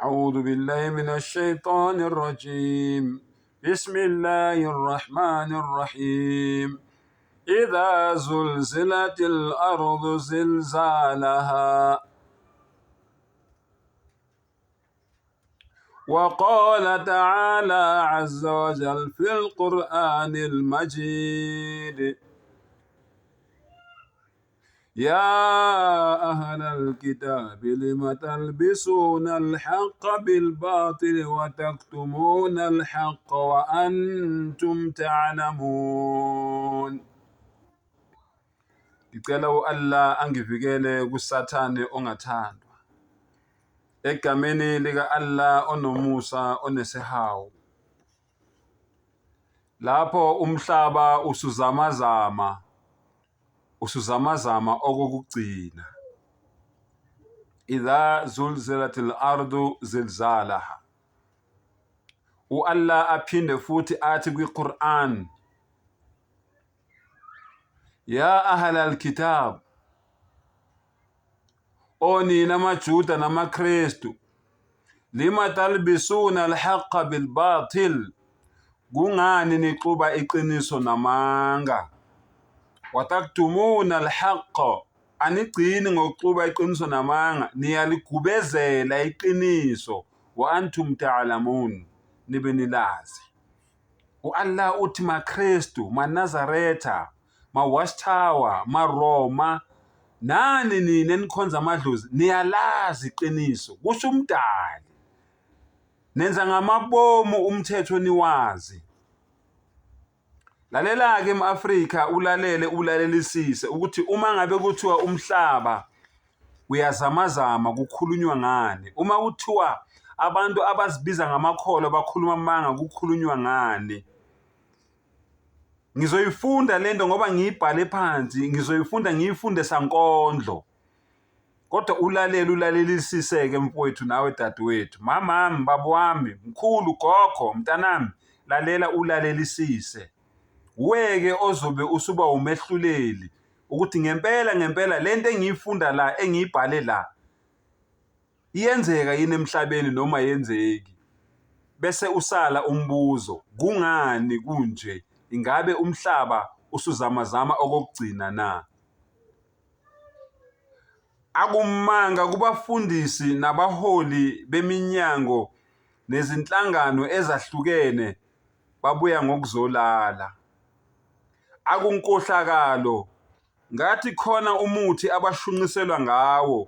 أعوذ بالله من الشيطان الرجيم بسم الله الرحمن الرحيم إذا زلزلت الأرض زلزالها وقال تعالى عز وجل في القرآن المجيد يا أهل الكتاب لم تلبسون الحق بالباطل وتكتمون الحق وأنتم تعلمون. Ngicela u-Allah angivikele kusathane ongathandwa. Egameni lika Allah onomusa onesihawu. Lapho umhlaba usuzamazama okokugcina. Idha zulzilatil ardu zilzalaha. U-Allah aphinde futhi athi kwi-Quran, ya ahla al-kitab, onina majuda namakristu, lima talbisuna al-haqqa bil-batil, kungani nixuba iqiniso namanga, wataktumuna al-haqqa, anigcini ngokuxuba iqiniso namanga, niyaligubezela iqiniso, wa antum ta'lamun, nibe nilazi. U-Allah uthi makristu, manazaretha, ma-watchtower, ma-Roma, nani nina enikhonza amadlozi, niyalazi iqiniso, kusho umdali. Nenza ngamabomu umthetho niwazi. Lalela-ke em-Afrika ulalelisise ukuthi uma ngabe kuthiwa umhlaba uyazamazama kukhulunywa ngani. Uma kuthiwa abantu abazibiza ngamakholwa bakhuluma amanga kukhulunywa ngani. Ngizoyifunda lento ngoba ngiyibhale phansi, ngizoyifunda ngiyifunde sankondlo. Kodwa ulalelisise-ke mfowethu nawe dadewethu, mamami, baba wami, mkhulu, gogo, mntanami, lalela ulalelisise. Weke ozobe usuba umehluleli ukuthi ngempela lento engiyifunda la, engiyibhale la, iyenzeka yini emhlabeni noma yenzeki. Bese usala umbuzo, kungani kunje? Ingabe umhlaba usuzamazama okokugcina na? Akumanga kubafundisi nabaholi beminyango nezinhlangano ezahlukene babuya ngokuzolala. Akunkohlakalo ngathi khona umuthi abashunqiselwa ngawo,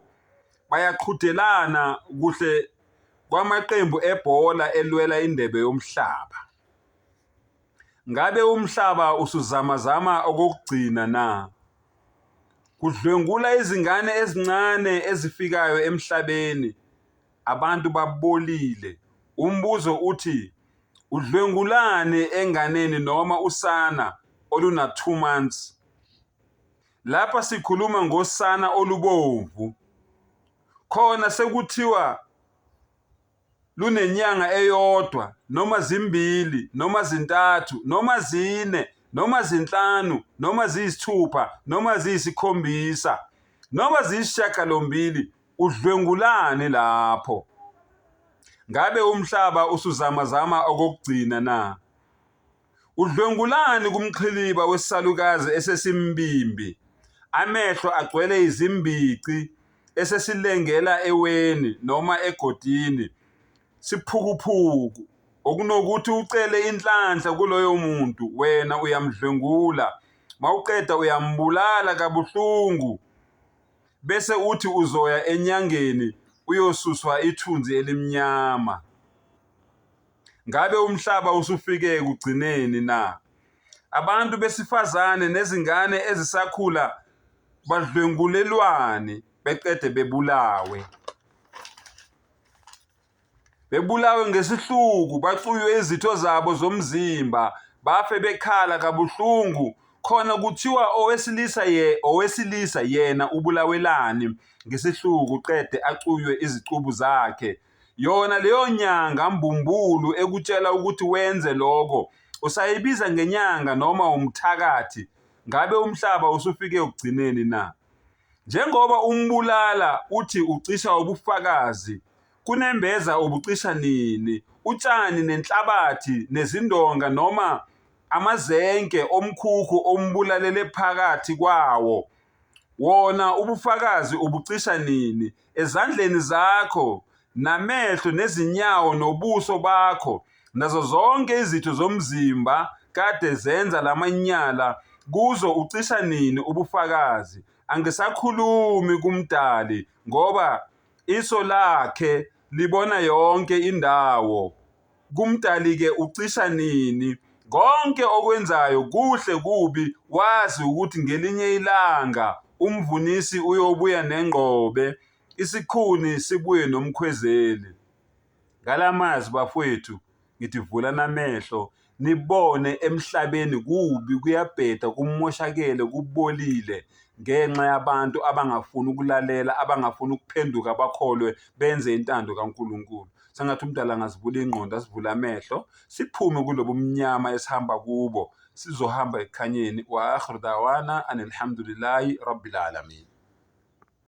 bayaqhudelana kuhle kwamaqembu ebhola elwela indebe yomhlaba. Ngabe umhlaba usuzamazama okokugcina na? Kudlwengula izingane ezincane ezifikayo emhlabeni, abantu babolile. Umbuzo uthi, udlwengulane enganeni noma usana oluna 2 months? Lapha sikhuluma ngosana olubomvu. Khona sekuthiwa lunenyanga eyodwa, noma zimbili, noma zintathu, noma zine, noma zinhlanu, noma ziyisithupha, noma ziyisikhombisa, noma ziyisishiyagalombili. Udlwengulane lapho. Ngabe umhlaba usuzamazama okokugcina na? Udlwengulane kumqhiliba wesisalukazi esesimbimbi, amehlo agcwele izimbici, esesilengela eweni noma egodini, siphukuphuku, okunokuthi ucele inhlanhla kuloyo muntu, wena uyamdlwengula, mawuqeda uyambulala kabuhlungu, bese uthi uzoya enyangeni uyosuswa ithunzi elimnyama. Ngabe umhlaba usufike ekugcineni na? Abantu besifazane nezingane ezisakhula badlwengulelwane beqede bebulawe. Bebulawe ngesihluku, bacuywe izitho zabo zomzimba, bafe bekhala kabuhlungu. Khona kuthiwa owesilisa yena ubulawelani ngesihluku qede acuywe izicubu zakhe. Yona leyo nyanga mbumbulu ekutshela ukuthi wenze lokho, usayibiza ngenyanga noma umthakathi. Ngabe umhlaba usufike ekugcineni na? Njengoba umbulala uthi ucisha ubufakazi, kunembeza ubucisha nini, utshani nenhlabathi nezindonga noma amazenke omkhukhu ombulalele phakathi kwawo. Wona ubufakazi ubucisha nini, ezandleni zakho namehlo nezinyawo nobuso bakho nazo zonke izitho zomzimba kade zenza lamanyala kuzo ucisha nini ubufakazi. Angisakhulumi kumdali ngoba iso lakhe libona yonke indawo. Kumdali-ke ucisha nini konke okwenzayo kuhle kubi, wazi ukuthi ngelinye ilanga umvunisi uyobuya nengqobe, isikhuni sibuye nomkhwezeli. Ngalamazwi bafowethu ngithi vula namehlo nibone emhlabeni kubi, kuyabheda, kumoshakele, kubolile ngenxa yabantu abangafuni ukulalela, abangafuni ukuphenduka bakholwe benze intando kaNkulunkulu. Sengathi umdala angazivula ingqondo, asivule amehlo, siphume kulobu mnyama esihamba kubo, sizohamba ekukhanyeni. Wa akhiru dawana anilhamdulillahi rabbil alamin.